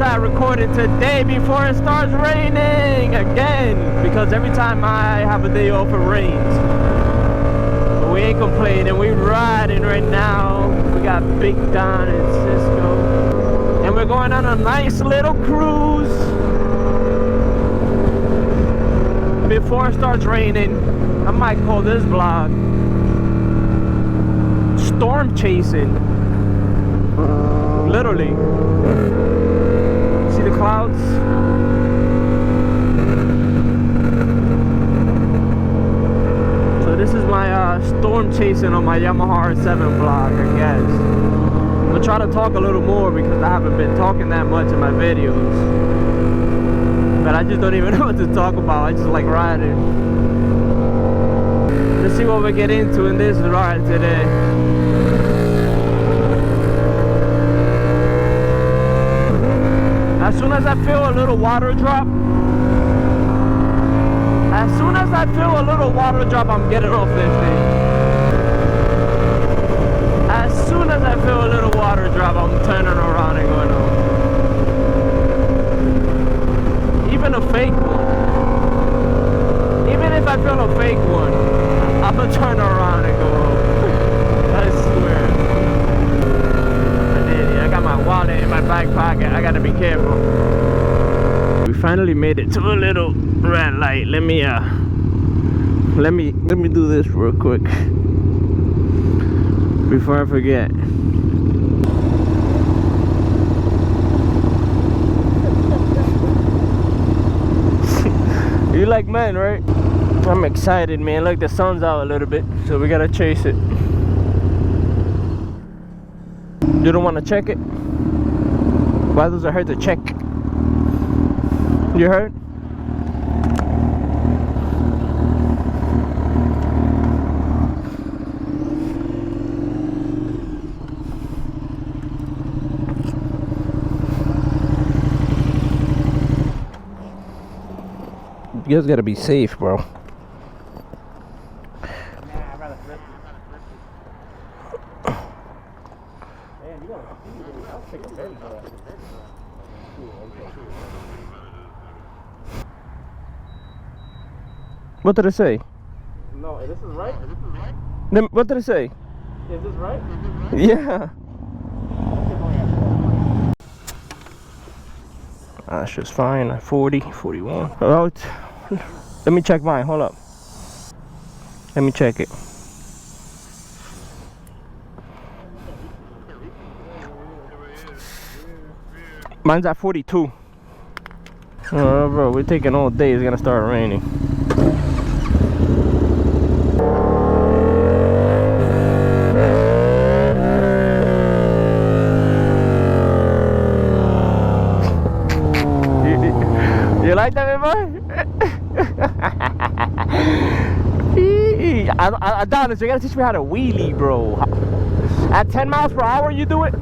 outside recording today before it starts raining again, because every time I have a day off it rains. But we ain't complaining, we riding right now. We got Big Don and Cisco, and we're going on a nice little cruise before it starts raining. I might call this vlog Storm Chasing. Literally. See the clouds? So this is my storm chasing on my Yamaha HERO10 vlog, I guess. I'm gonna try to talk a little more because I haven't been talking that much in my videos. But I just don't even know what to talk about. I just like riding. Let's see what we get into in this ride today. As soon as I feel a little water drop, I'm getting off this thing. As soon as I feel a little water drop, I'm turning around and going home. Even a fake one. Even if I feel a fake one, I'm gonna turn around and go home. I swear. I got my wallet in my back pocket. I gotta be careful. We finally made it to a little red light. Let me do this real quick before I forget. You like men, right? I'm excited, man. Look, the sun's out a little bit, so we gotta chase it. You don't want to check it? Why does it hurt to check? You heard? You guys gotta be safe, bro. What did it say? No, this is right? What did it say? Is this right? Yeah. That's just fine. 40, 41. Oh, let me check mine. Hold up. Let me check it. Mine's at 42. Oh, bro, we're taking all day. It's gonna start raining. You like that, boy? Adonis, you gotta teach me how to wheelie, bro. At 10 miles per hour, you do it?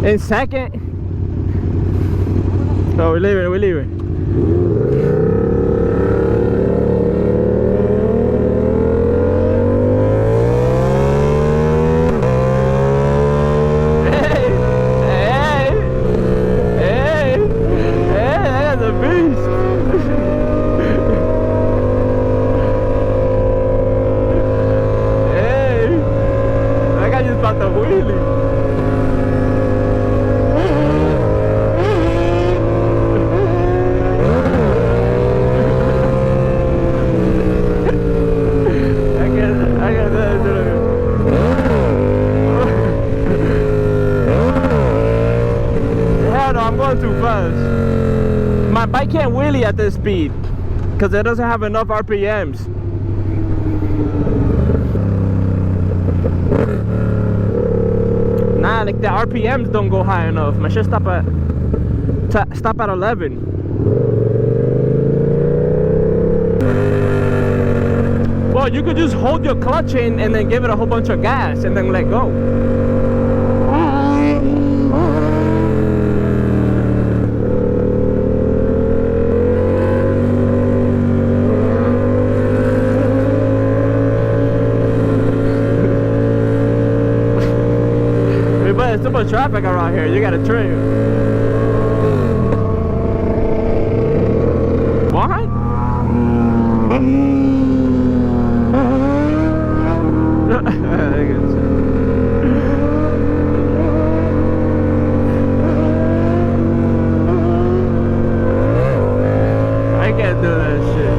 In second. Oh, we're leaving. Too fast. My bike can't wheelie at this speed because it doesn't have enough RPMs. like the RPMs don't go high enough. I should stop at 11. Well, you could just hold your clutch in and then give it a whole bunch of gas and then let go. But there's too much traffic around here. You gotta trim. What? I can't do that shit.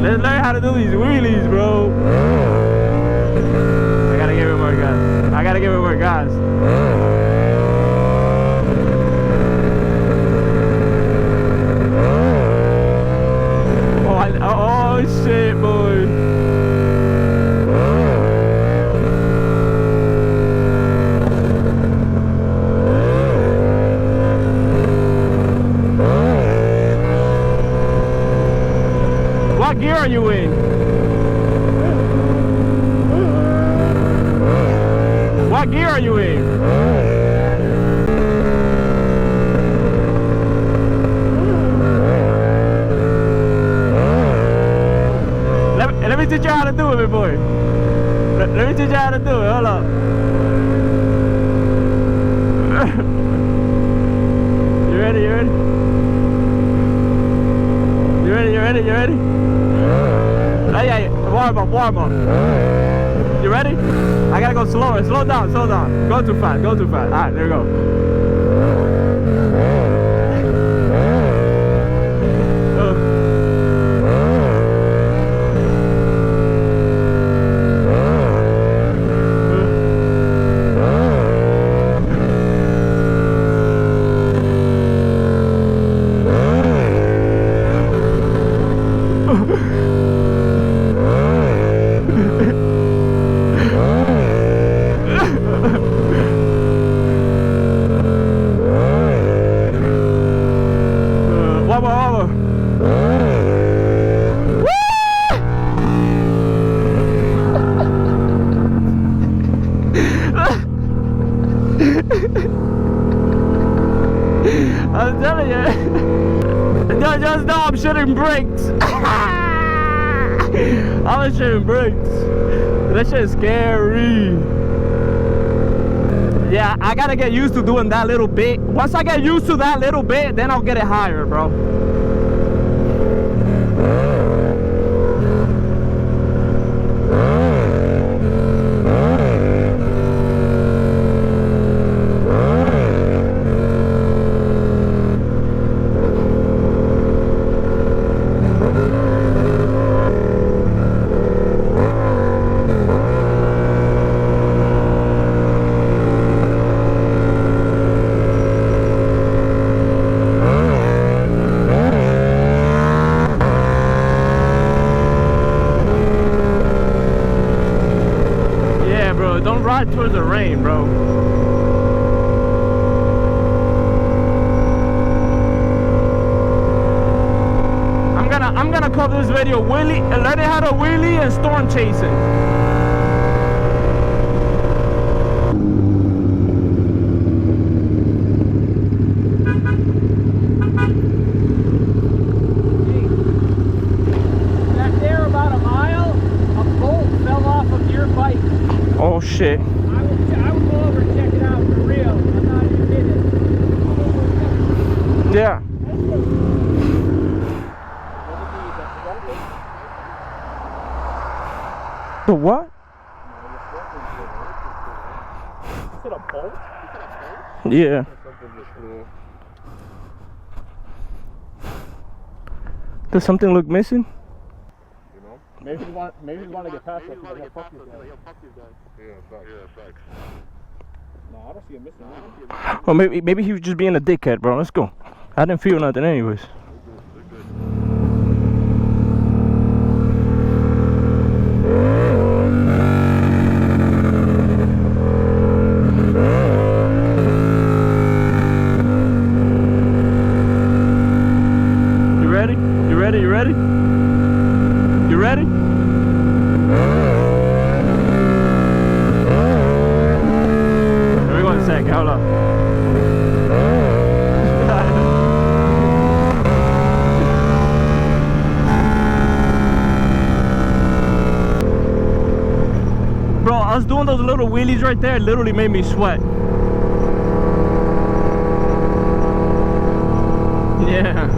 Let's learn how to do these wheelies, bro. I gotta give it more gas. I gotta give it more gas. Oh shit, boy. What gear are you in? What gear are you in? Let me teach you how to do it, big boy. Let me teach you how to do it. Hold up. You ready? You ready? You ready? You ready? You ready? Hey, warm up, warm up. You ready? I gotta go slower. Slow down, slow down. Go too fast, go too fast. Alright, there you go. I'm telling you. Just know I'm shooting brakes. I'm shooting brakes. That shit is scary. Yeah, I gotta get used to doing that little bit. Once I get used to that little bit, then I'll get it higher, bro. Don't ride towards the rain, bro. I'm gonna call this video Wheelie, learning how to wheelie and storm chasing. Back there about a mile, a bolt fell off of your bike. Oh shit. I would go over and check it out for real. I'm not even kidding. Yeah. The what? Is it a bolt? Yeah. Does something look missing? Maybe you want to get past us. Fuck you guys. Yeah, facts. No, I don't see him missing. Well, maybe he was just being a dickhead, bro. Let's go. I didn't feel nothing anyways. You ready? You ready? You ready? You ready? Here we go in a sec. Hold up. Bro, us doing those little wheelies right there literally made me sweat. Yeah.